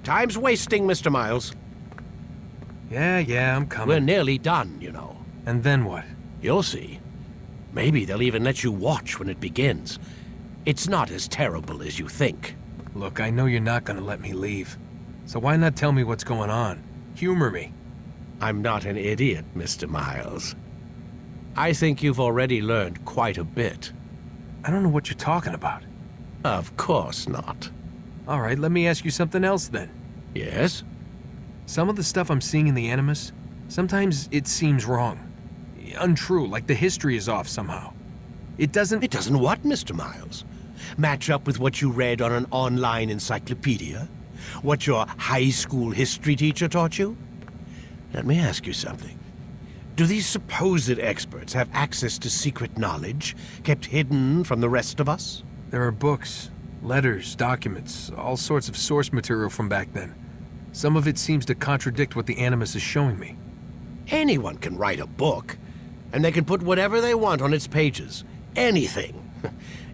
Time's wasting, Mr. Miles. Yeah, I'm coming. We're nearly done, you know. And then what? You'll see. Maybe they'll even let you watch when it begins. It's not as terrible as you think. Look, I know you're not gonna let me leave. So why not tell me what's going on? Humor me. I'm not an idiot, Mr. Miles. I think you've already learned quite a bit. I don't know what you're talking about. Of course not. All right, let me ask you something else then. Yes? Some of the stuff I'm seeing in the Animus, sometimes it seems wrong. Untrue, like the history is off somehow. It doesn't what, Mr. Miles? Match up with what you read on an online encyclopedia? What your high school history teacher taught you? Let me ask you something. Do these supposed experts have access to secret knowledge kept hidden from the rest of us? There are books, letters, documents, all sorts of source material from back then. Some of it seems to contradict what the Animus is showing me. Anyone can write a book, and they can put whatever they want on its pages. Anything.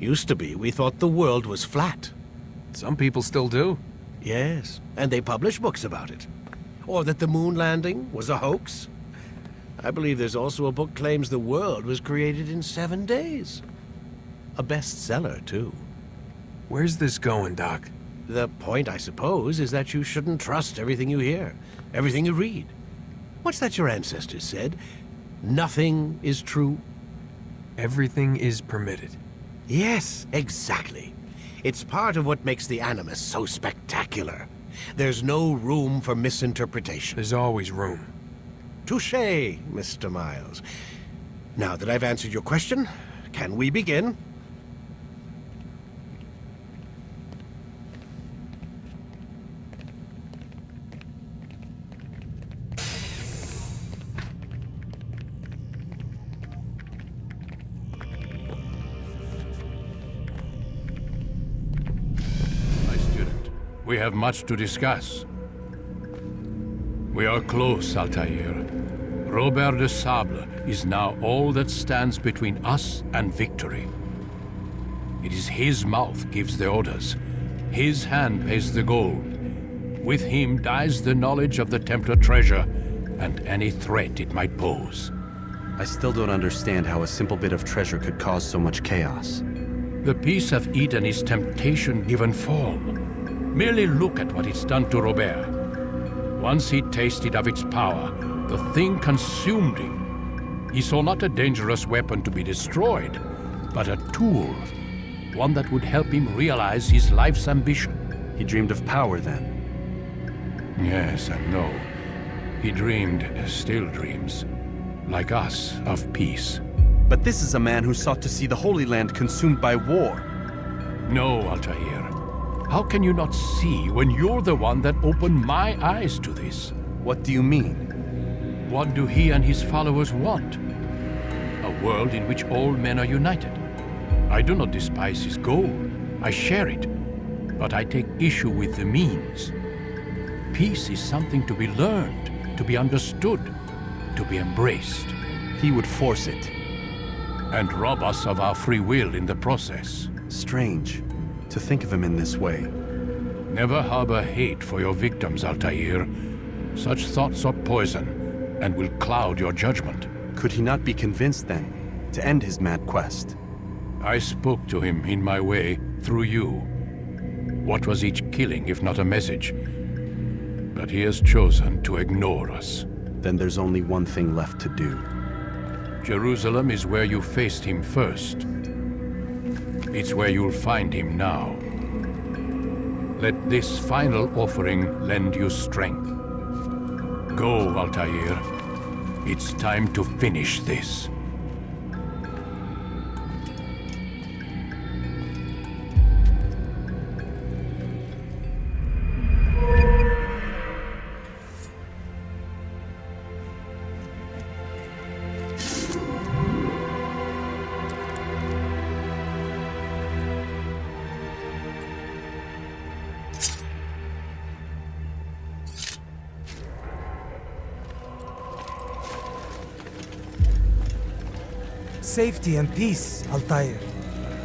Used to be, we thought the world was flat. Some people still do. Yes, and they publish books about it. Or that the moon landing was a hoax. I believe there's also a book claims the world was created in 7 days. A bestseller, too. Where's this going, Doc? The point, I suppose, is that you shouldn't trust everything you hear, everything you read. What's that your ancestors said? Nothing is true? Everything is permitted. Yes, exactly. It's part of what makes the Animus so spectacular. There's no room for misinterpretation. There's always room. Touché, Mr. Miles. Now that I've answered your question, can we begin? We have much to discuss. We are close, Altaïr. Robert de Sable is now all that stands between us and victory. It is his mouth gives the orders. His hand pays the gold. With him dies the knowledge of the Templar treasure and any threat it might pose. I still don't understand how a simple bit of treasure could cause so much chaos. The peace of Eden is temptation given form. Merely look at what it's done to Robert. Once he tasted of its power, the thing consumed him. He saw not a dangerous weapon to be destroyed, but a tool. One that would help him realize his life's ambition. He dreamed of power then? Yes and no. He dreamed, still dreams, like us, of peace. But this is a man who sought to see the Holy Land consumed by war. No, Altaïr. How can you not see when you're the one that opened my eyes to this? What do you mean? What do he and his followers want? A world in which all men are united. I do not despise his goal. I share it. But I take issue with the means. Peace is something to be learned, to be understood, to be embraced. He would force it. And rob us of our free will in the process. Strange to think of him in this way. Never harbor hate for your victims, Altaïr. Such thoughts are poison and will cloud your judgment. Could he not be convinced then to end his mad quest? I spoke to him in my way, through you. What was each killing if not a message? But he has chosen to ignore us. Then there's only one thing left to do. Jerusalem is where you faced him first. It's where you'll find him now. Let this final offering lend you strength. Go, Altaïr. It's time to finish this. Safety and peace, Altaïr.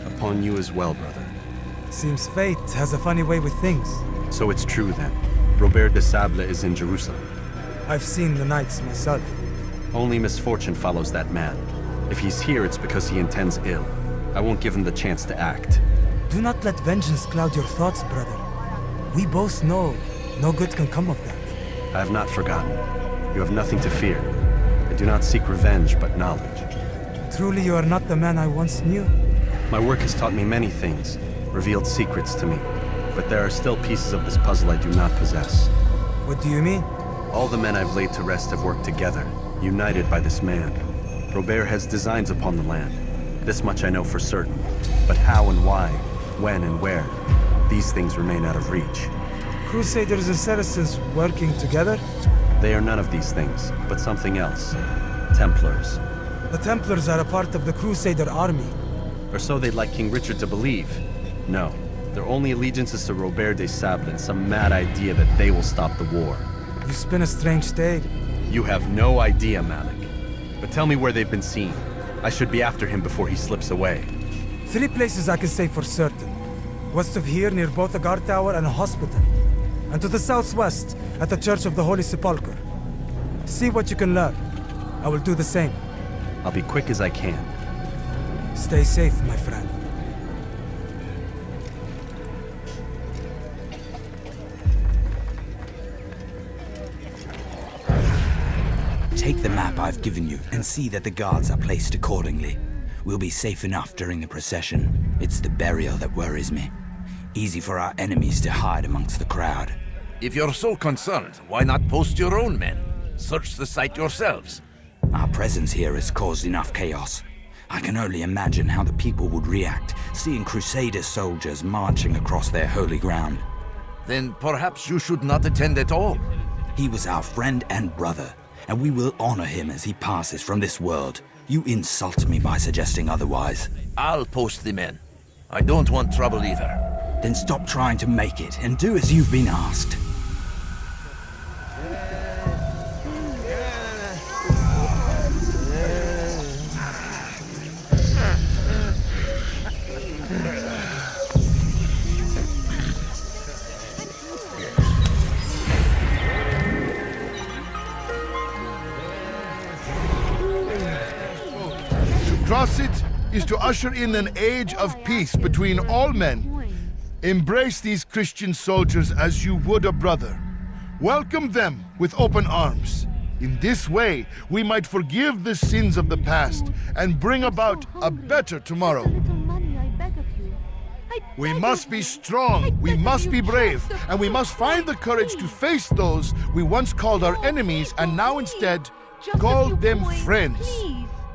Upon you as well, brother. Seems fate has a funny way with things. So it's true then. Robert de Sable is in Jerusalem. I've seen the knights myself. Only misfortune follows that man. If he's here, it's because he intends ill. I won't give him the chance to act. Do not let vengeance cloud your thoughts, brother. We both know no good can come of that. I have not forgotten. You have nothing to fear. I do not seek revenge, but knowledge. Truly you are not the man I once knew. My work has taught me many things, revealed secrets to me. But there are still pieces of this puzzle I do not possess. What do you mean? All the men I've laid to rest have worked together, united by this man. Robert has designs upon the land. This much I know for certain. But how and why, when and where, these things remain out of reach. Crusaders and Saracens working together? They are none of these things, but something else. Templars. The Templars are a part of the Crusader army. Or so they'd like King Richard to believe. No, their only allegiance is to Robert de Sable and some mad idea that they will stop the war. You spin a strange tale. You have no idea, Malik. But tell me where they've been seen. I should be after him before he slips away. 3 places I can say for certain. West of here, near both a guard tower and a hospital. And to the southwest, at the Church of the Holy Sepulchre. See what you can learn. I will do the same. I'll be quick as I can. Stay safe, my friend. Take the map I've given you and see that the guards are placed accordingly. We'll be safe enough during the procession. It's the burial that worries me. Easy for our enemies to hide amongst the crowd. If you're so concerned, why not post your own men? Search the site yourselves. Our presence here has caused enough chaos. I can only imagine how the people would react, seeing Crusader soldiers marching across their holy ground. Then perhaps you should not attend at all. He was our friend and brother, and we will honor him as he passes from this world. You insult me by suggesting otherwise. I'll post the men. I don't want trouble either. Then stop trying to make it and do as you've been asked. Cross it is to usher in an age of peace between all men. Embrace these Christian soldiers as you would a brother. Welcome them with open arms. In this way, we might forgive the sins of the past and bring about a better tomorrow. We must be strong, we must be brave, and we must find the courage to face those we once called our enemies and now instead call them friends.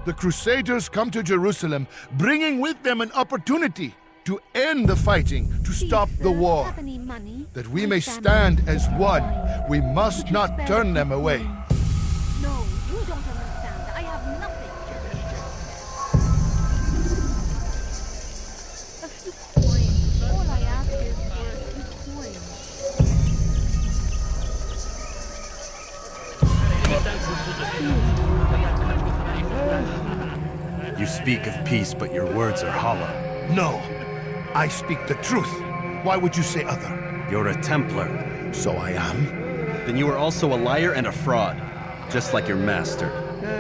The Crusaders come to Jerusalem, bringing with them an opportunity to end the fighting, to stop the war. That we may stand as one, we must not turn them away. No, you don't understand. I have nothing. A few coins. All I ask is for a few coins. You speak of peace, but your words are hollow. No, I speak the truth. Why would you say other? You're a Templar. So I am. Then you are also a liar and a fraud, just like your master.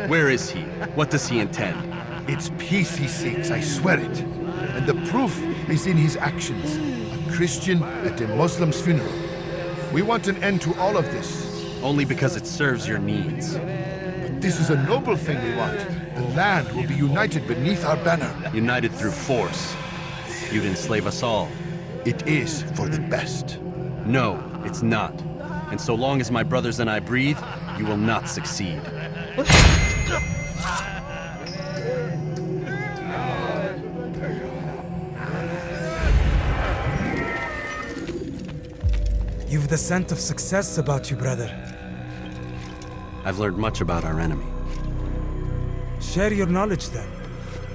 Where is he? What does he intend? It's peace he seeks, I swear it. And the proof is in his actions. A Christian at a Muslim's funeral. We want an end to all of this. Only because it serves your needs. But this is a noble thing we want. The land will be united beneath our banner. United through force. You'd enslave us all. It is for the best. No, it's not. And so long as my brothers and I breathe, you will not succeed. You've the scent of success about you, brother. I've learned much about our enemy. Share your knowledge then.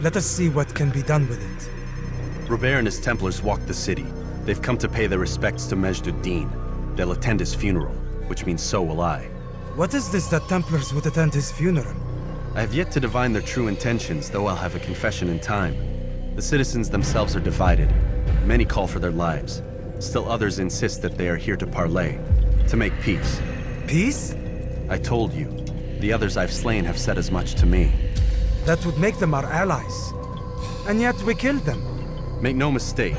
Let us see what can be done with it. Robert and his Templars walked the city. They've come to pay their respects to Majd-ud-Din. They'll attend his funeral, which means so will I. What is this that Templars would attend his funeral? I have yet to divine their true intentions, though I'll have a confession in time. The citizens themselves are divided. Many call for their lives. Still others insist that they are here to parley. To make peace. Peace? I told you. The others I've slain have said as much to me. That would make them our allies. And yet we killed them. Make no mistake,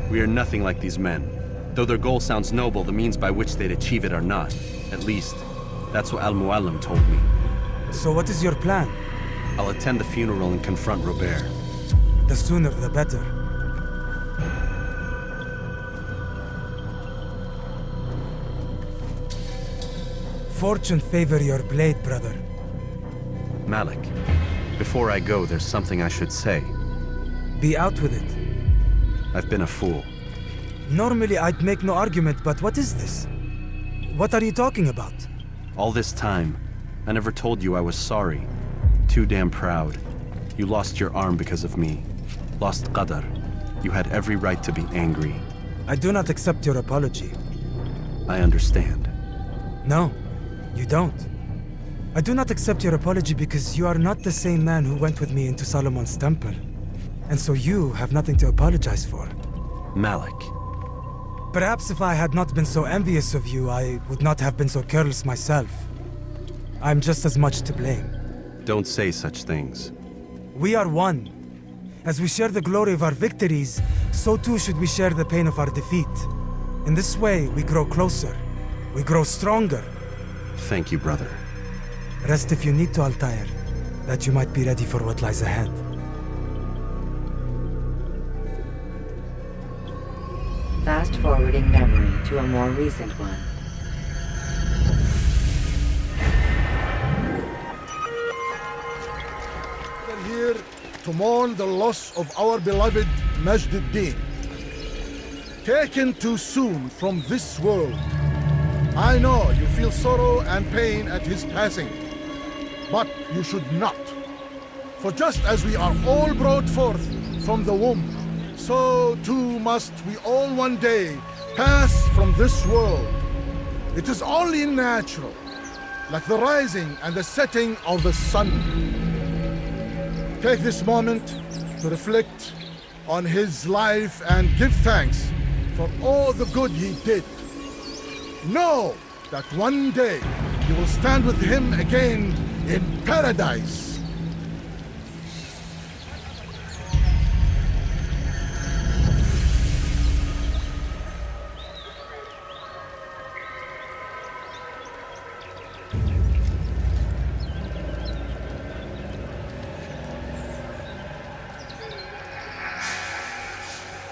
we are nothing like these men. Though their goal sounds noble, the means by which they'd achieve it are not. At least, that's what Al-Muallim told me. So what is your plan? I'll attend the funeral and confront Robert. The sooner the better. Fortune favor your blade, brother. Malik, before I go, there's something I should say. Be out with it. I've been a fool. Normally I'd make no argument, but what is this? What are you talking about? All this time, I never told you I was sorry. Too damn proud. You lost your arm because of me. Lost Qadar. You had every right to be angry. I do not accept your apology. I understand. No, you don't. I do not accept your apology because you are not the same man who went with me into Solomon's temple. And so you have nothing to apologize for. Malik. Perhaps if I had not been so envious of you, I would not have been so careless myself. I'm just as much to blame. Don't say such things. We are one. As we share the glory of our victories, so too should we share the pain of our defeat. In this way, we grow closer. We grow stronger. Thank you, brother. Rest if you need to, Altaïr, that you might be ready for what lies ahead. Fast-forwarding memory to a more recent one. We're here to mourn the loss of our beloved Majd-ud-Din. Taken too soon from this world. I know you feel sorrow and pain at his passing, but you should not. For just as we are all brought forth from the womb, so too must we all one day pass from this world. It is only natural, like the rising and the setting of the sun. Take this moment to reflect on his life and give thanks for all the good he did. Know that one day you will stand with him again in paradise.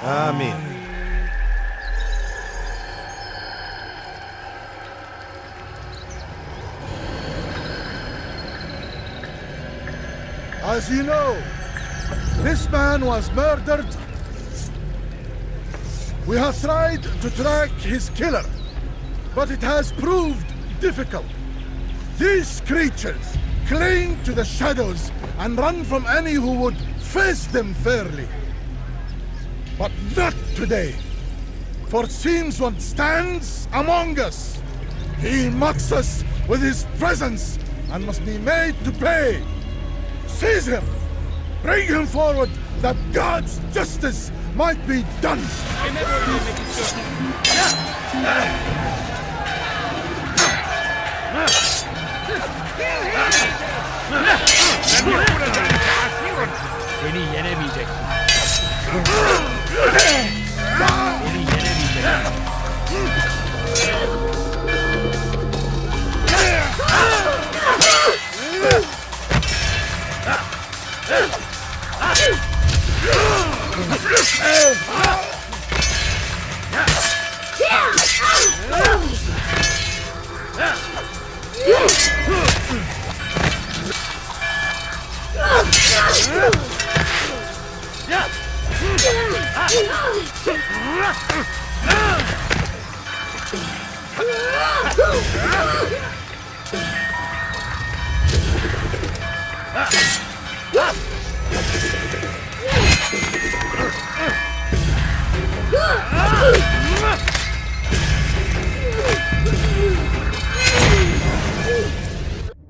Amen. As you know, this man was murdered. We have tried to track his killer, but it has proved difficult. These creatures cling to the shadows and run from any who would face them fairly. But not today, for it seems one stands among us. He mocks us with his presence and must be made to pay. Seize him! Bring him forward that God's justice might be done! Beni yenemeyeceksin. Beni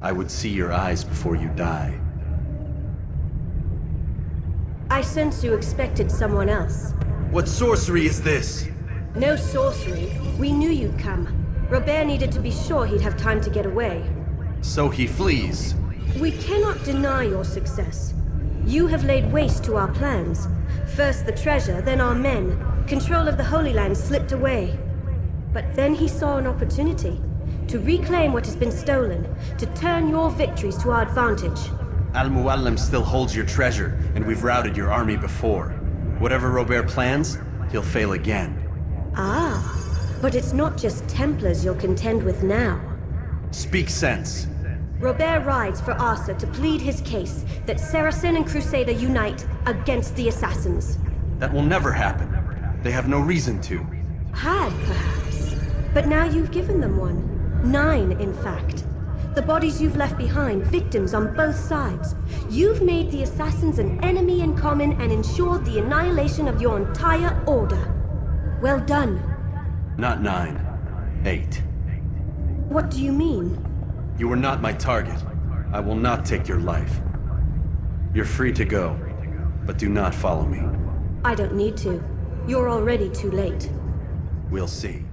I would see your eyes before you die. I sense you expected someone else. What sorcery is this? No sorcery. We knew you'd come. Robert needed to be sure he'd have time to get away. So he flees. We cannot deny your success. You have laid waste to our plans. First the treasure, then our men. Control of the Holy Land slipped away. But then he saw an opportunity to reclaim what has been stolen, to turn your victories to our advantage. Al-Muallim still holds your treasure, and we've routed your army before. Whatever Robert plans, he'll fail again. Ah, but it's not just Templars you'll contend with now. Speak sense. Robert rides for Arsuf to plead his case that Saracen and Crusader unite against the Assassins. That will never happen. They have no reason to. Had, perhaps. But now you've given them one. 9, in fact. The bodies you've left behind, victims on both sides. You've made the Assassins an enemy in common and ensured the annihilation of your entire order. Well done. Not 9. 8. What do you mean? You were not my target. I will not take your life. You're free to go, but do not follow me. I don't need to. You're already too late. We'll see.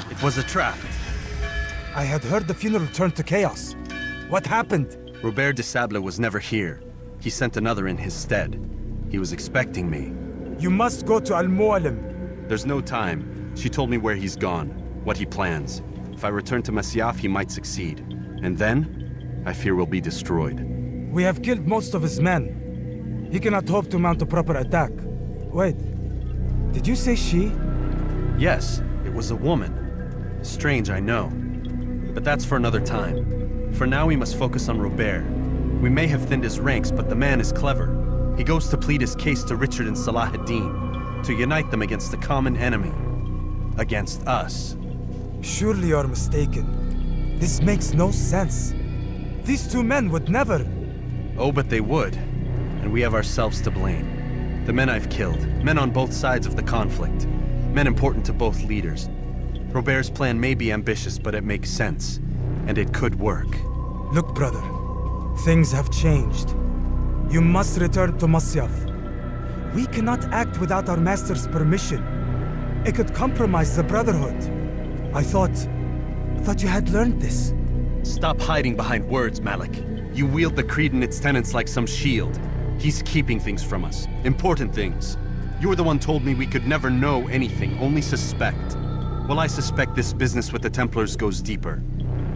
It was a trap. I had heard the funeral turned to chaos. What happened? Robert de Sable was never here. He sent another in his stead. He was expecting me. You must go to Al-Muallim. There's no time. She told me where he's gone, what he plans. If I return to Masyaf, he might succeed. And then, I fear we'll be destroyed. We have killed most of his men. He cannot hope to mount a proper attack. Wait, did you say she? Yes, it was a woman. Strange, I know. But that's for another time. For now, we must focus on Robert. We may have thinned his ranks, but the man is clever. He goes to plead his case to Richard and Salah ad-Din, to unite them against the common enemy. Against us. Surely you're mistaken. This makes no sense. These two men would never... Oh, but they would. And we have ourselves to blame. The men I've killed, men on both sides of the conflict. Men important to both leaders. Robert's plan may be ambitious, but it makes sense. And it could work. Look, brother. Things have changed. You must return to Masyaf. We cannot act without our master's permission. It could compromise the Brotherhood. I thought you had learned this. Stop hiding behind words, Malik. You wield the creed and its tenets like some shield. He's keeping things from us. Important things. You were the one told me we could never know anything, only suspect. Well, I suspect this business with the Templars goes deeper.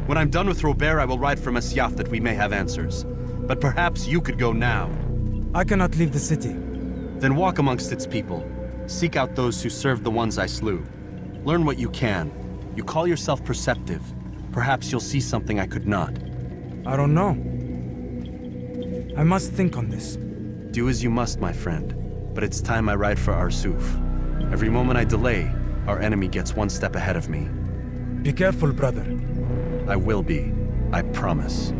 When I'm done with Robert, I will ride for Masyaf that we may have answers. But perhaps you could go now. I cannot leave the city. Then walk amongst its people. Seek out those who served the ones I slew. Learn what you can. You call yourself perceptive. Perhaps you'll see something I could not. I don't know. I must think on this. Do as you must, my friend. But it's time I ride for Arsuf. Every moment I delay, our enemy gets one step ahead of me. Be careful, brother. I will be. I promise.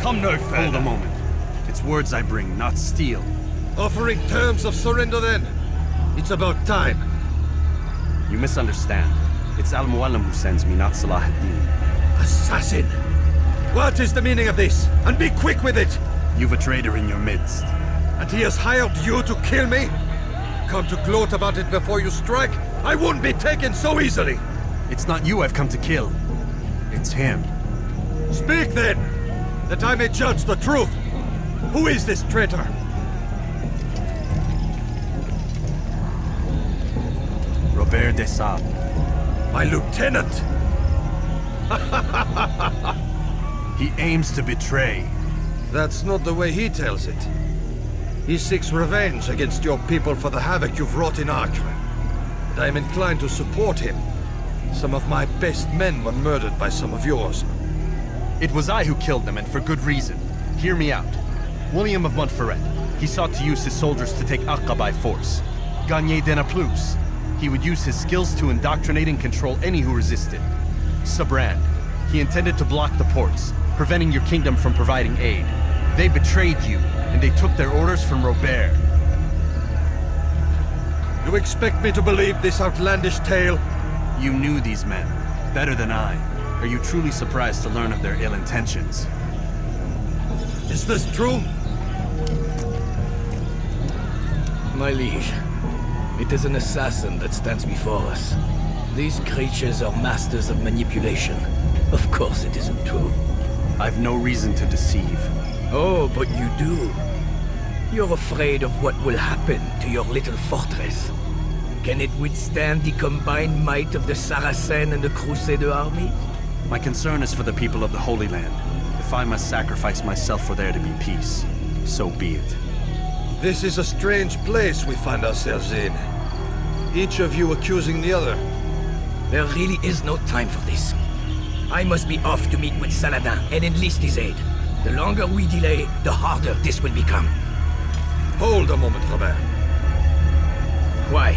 Come no further. Hold a moment. It's words I bring, not steel. Offering terms of surrender then? It's about time. You misunderstand. It's Al-Mualim who sends me, not Salah ad-Din. Assassin! What is the meaning of this? And be quick with it! You've a traitor in your midst. And he has hired you to kill me? Come to gloat about it before you strike? I won't be taken so easily! It's not you I've come to kill. It's him. Speak then! That I may judge the truth! Who is this traitor? Robert de Sable. My lieutenant! He aims to betray. That's not the way he tells it. He seeks revenge against your people for the havoc you've wrought in Acre. And I am inclined to support him. Some of my best men were murdered by some of yours. It was I who killed them, and for good reason. Hear me out. William of Montferrat. He sought to use his soldiers to take Acre by force. Gagné de Naplouse. He would use his skills to indoctrinate and control any who resisted. Sabran. He intended to block the ports, preventing your kingdom from providing aid. They betrayed you, and they took their orders from Robert. You expect me to believe this outlandish tale? You knew these men, better than I. Are you truly surprised to learn of their ill intentions? Is this true? My liege, it is an assassin that stands before us. These creatures are masters of manipulation. Of course it isn't true. I've no reason to deceive. Oh, but you do. You're afraid of what will happen to your little fortress. Can it withstand the combined might of the Saracen and the Crusader army? My concern is for the people of the Holy Land. If I must sacrifice myself for there to be peace, so be it. This is a strange place we find ourselves in. Each of you accusing the other. There really is no time for this. I must be off to meet with Saladin and enlist his aid. The longer we delay, the harder this will become. Hold a moment, Robert. Why?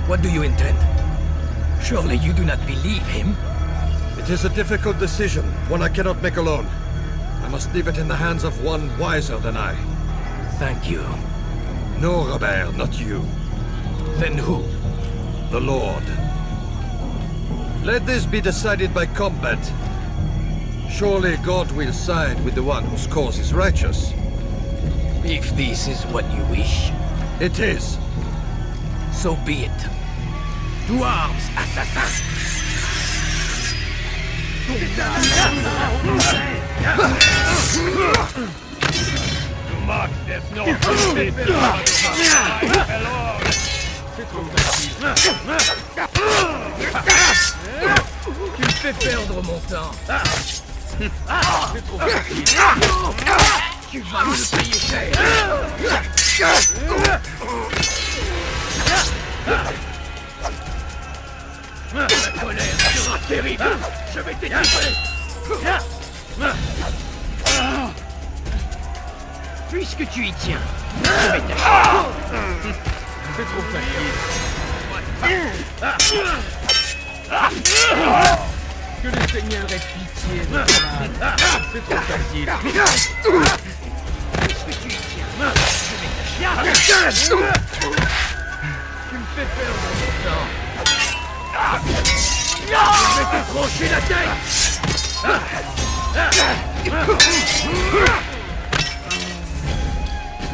What do you intend? Surely you do not believe him? It is a difficult decision, one I cannot make alone. I must leave it in the hands of one wiser than I. Thank you. No, Robert, not you. Then who? The Lord. Let this be decided by combat. Surely God will side with the one whose cause is righteous. If this is what you wish. It is. So be it. To arms, assassin! Tu me fais perdre mon temps. C'est trop facile. Tu vas me le payer cher. La colère sera terrible. Je vais t'étouffer. Puisque tu y tiens, je vais t'acheter. C'est trop facile. Que le Seigneur ait pitié de toi. C'est trop facile. Puisque tu y tiens, je vais t'acheter. Tu me fais perdre mon temps. Je vais te trancher la tête.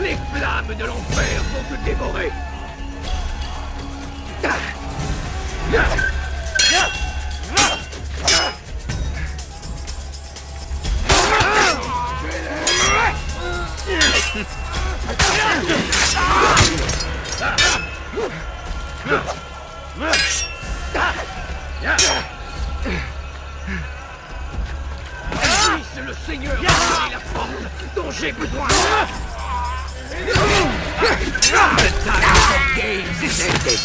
Les flammes de l'enfer vont te dévorer. C'est le Seigneur qui est la force dont j'ai besoin. The time of games is ended.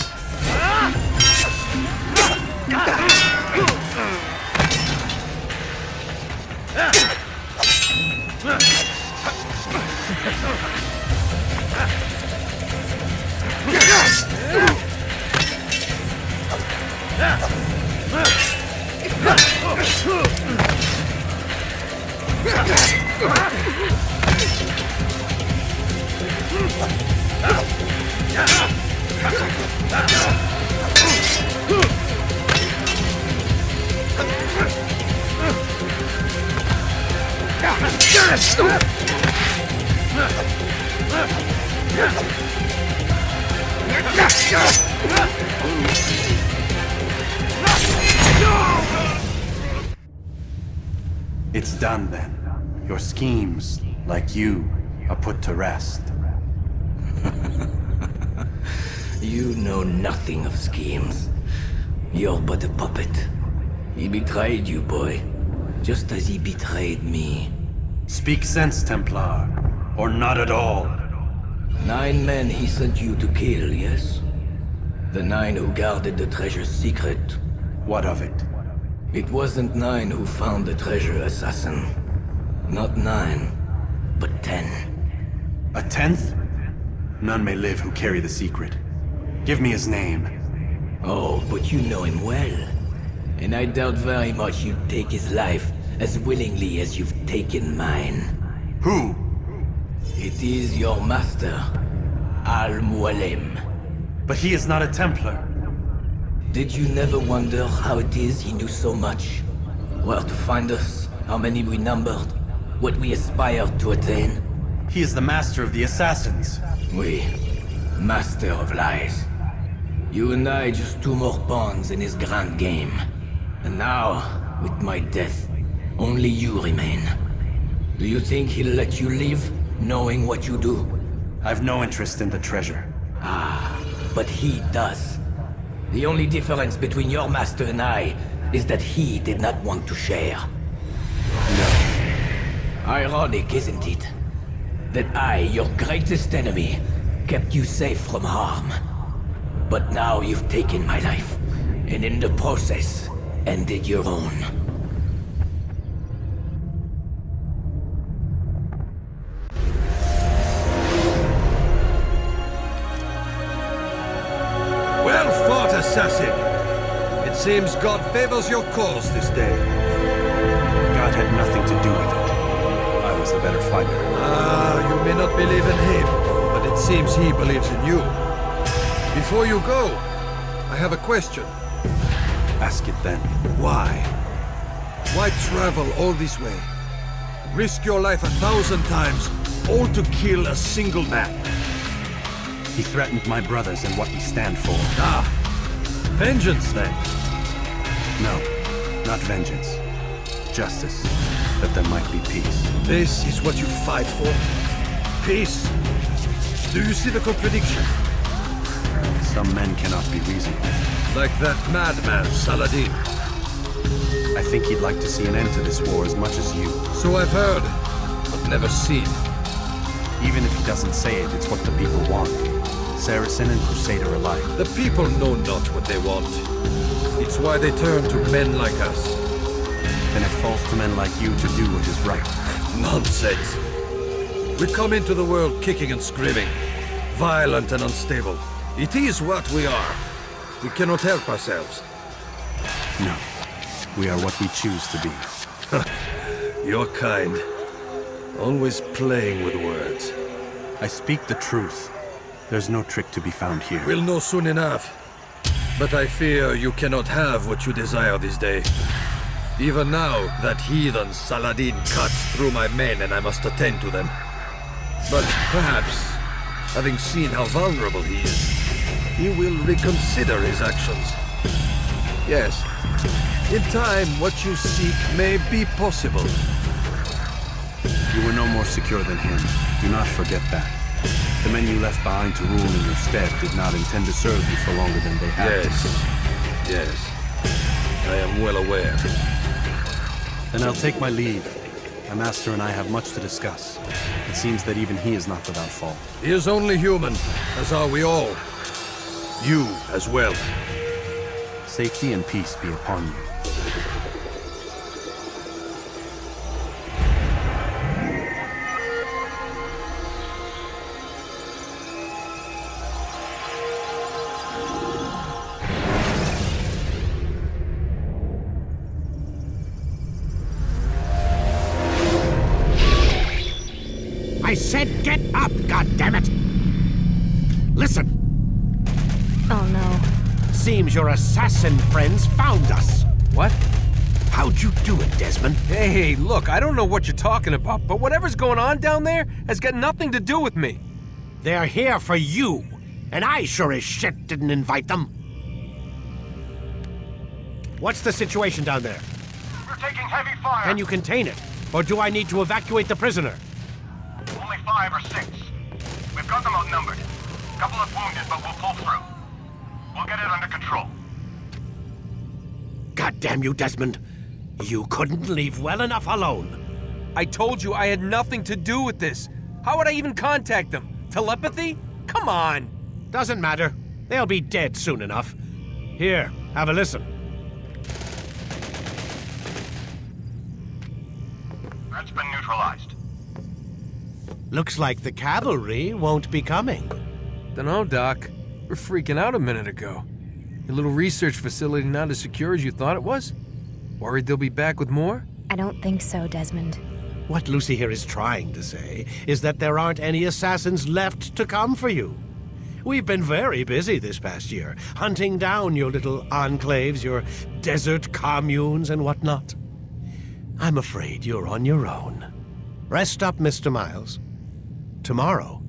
It's done then. Your schemes, like you, are put to rest. You know nothing of schemes. You're but a puppet. He betrayed you, boy. Just as he betrayed me. Speak sense, Templar. Or not at all. 9 men he sent you to kill, yes? The 9 who guarded the treasure's secret. What of it? It wasn't 9 who found the treasure, Assassin. Not 9, but 10. A 10th? None may live who carry the secret. Give me his name. Oh, but you know him well. And I doubt very much you'd take his life as willingly as you've taken mine. Who? It is your master, Al-Mualim. But he is not a Templar. Did you never wonder how it is he knew so much? Where to find us, how many we numbered, what we aspired to attain? He is the master of the assassins. Oui, master of lies. You and I just 2 more pawns in his grand game. And now, with my death, only you remain. Do you think he'll let you live, knowing what you do? I've no interest in the treasure. Ah, but he does. The only difference between your master and I is that he did not want to share. No. Ironic, isn't it? That I, your greatest enemy, kept you safe from harm. But now you've taken my life, and in the process, ended your own. Well fought, assassin! It seems God favors your cause this day. God had nothing to do with it. better fighter. You may not believe in him, but it seems he believes in you. Before you go, I have a question. Ask it then. Why? Why travel all this way? Risk your life 1,000 times, all to kill a single man? He threatened my brothers and what we stand for. Vengeance then? No, not vengeance. Justice, that there might be peace. This is what you fight for? Peace? Do you see the contradiction? Some men cannot be reasoned with. Like that madman, Saladin. I think he'd like to see an end to this war as much as you. So I've heard, but never seen. Even if he doesn't say it, it's what the people want. Saracen and Crusader alike. The people know not what they want. It's why they turn to men like us. Then it falls to men like you to do what is right. Nonsense. We come into the world kicking and screaming, violent and unstable. It is what we are. We cannot help ourselves. No. We are what we choose to be. Your kind. Always playing with words. I speak the truth. There's no trick to be found here. We'll know soon enough. But I fear you cannot have what you desire this day. Even now, that heathen Saladin cuts through my men and I must attend to them. But perhaps, having seen how vulnerable he is, he will reconsider his actions. Yes, in time, what you seek may be possible. You were no more secure than him. Do not forget that. The men you left behind to rule in your stead did not intend to serve you for longer than they had. Yes. I am well aware. Then I'll take my leave. My master and I have much to discuss. It seems that even he is not without fault. He is only human, as are we all. You as well. Safety and peace be upon you. I said get up, goddammit! Listen! Oh no. Seems your assassin friends found us. What? How'd you do it, Desmond? Hey, look, I don't know what you're talking about, but whatever's going on down there has got nothing to do with me. They're here for you, and I sure as shit didn't invite them. What's the situation down there? We're taking heavy fire. Can you contain it? Or do I need to evacuate the prisoner? Only 5 or 6. We've got them outnumbered. Couple of wounded, but we'll pull through. We'll get it under control. God damn you, Desmond. You couldn't leave well enough alone. I told you I had nothing to do with this. How would I even contact them? Telepathy? Come on. Doesn't matter. They'll be dead soon enough. Here, have a listen. That's been neutralized. Looks like the cavalry won't be coming. Dunno, Doc. We're freaking out a minute ago. Your little research facility not as secure as you thought it was? Worried they'll be back with more? I don't think so, Desmond. What Lucy here is trying to say is that there aren't any assassins left to come for you. We've been very busy this past year, hunting down your little enclaves, your desert communes and whatnot. I'm afraid you're on your own. Rest up, Mr. Miles. Tomorrow,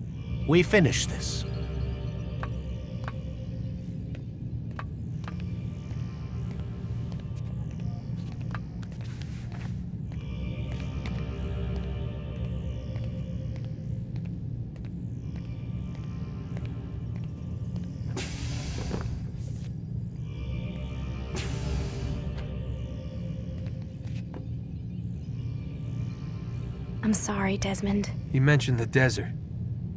we finish this. I'm sorry, Desmond. You mentioned the desert.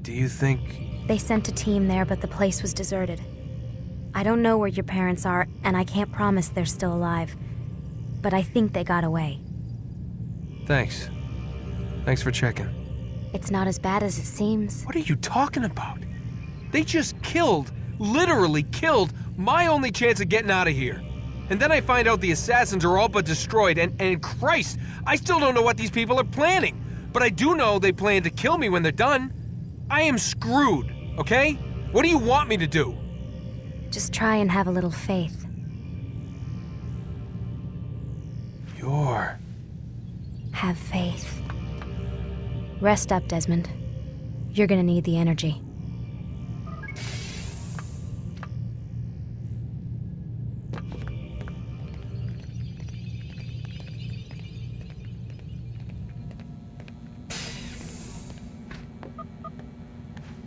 Do you think... They sent a team there, but the place was deserted. I don't know where your parents are, and I can't promise they're still alive. But I think they got away. Thanks. Thanks for checking. It's not as bad as it seems. What are you talking about? They just killed, literally killed, my only chance of getting out of here. And then I find out the assassins are all but destroyed, and Christ, I still don't know what these people are planning. but I do know they plan to kill me when they're done. I am screwed, okay? What do you want me to do? Just try and have a little faith. Have faith. Rest up, Desmond. You're gonna need the energy.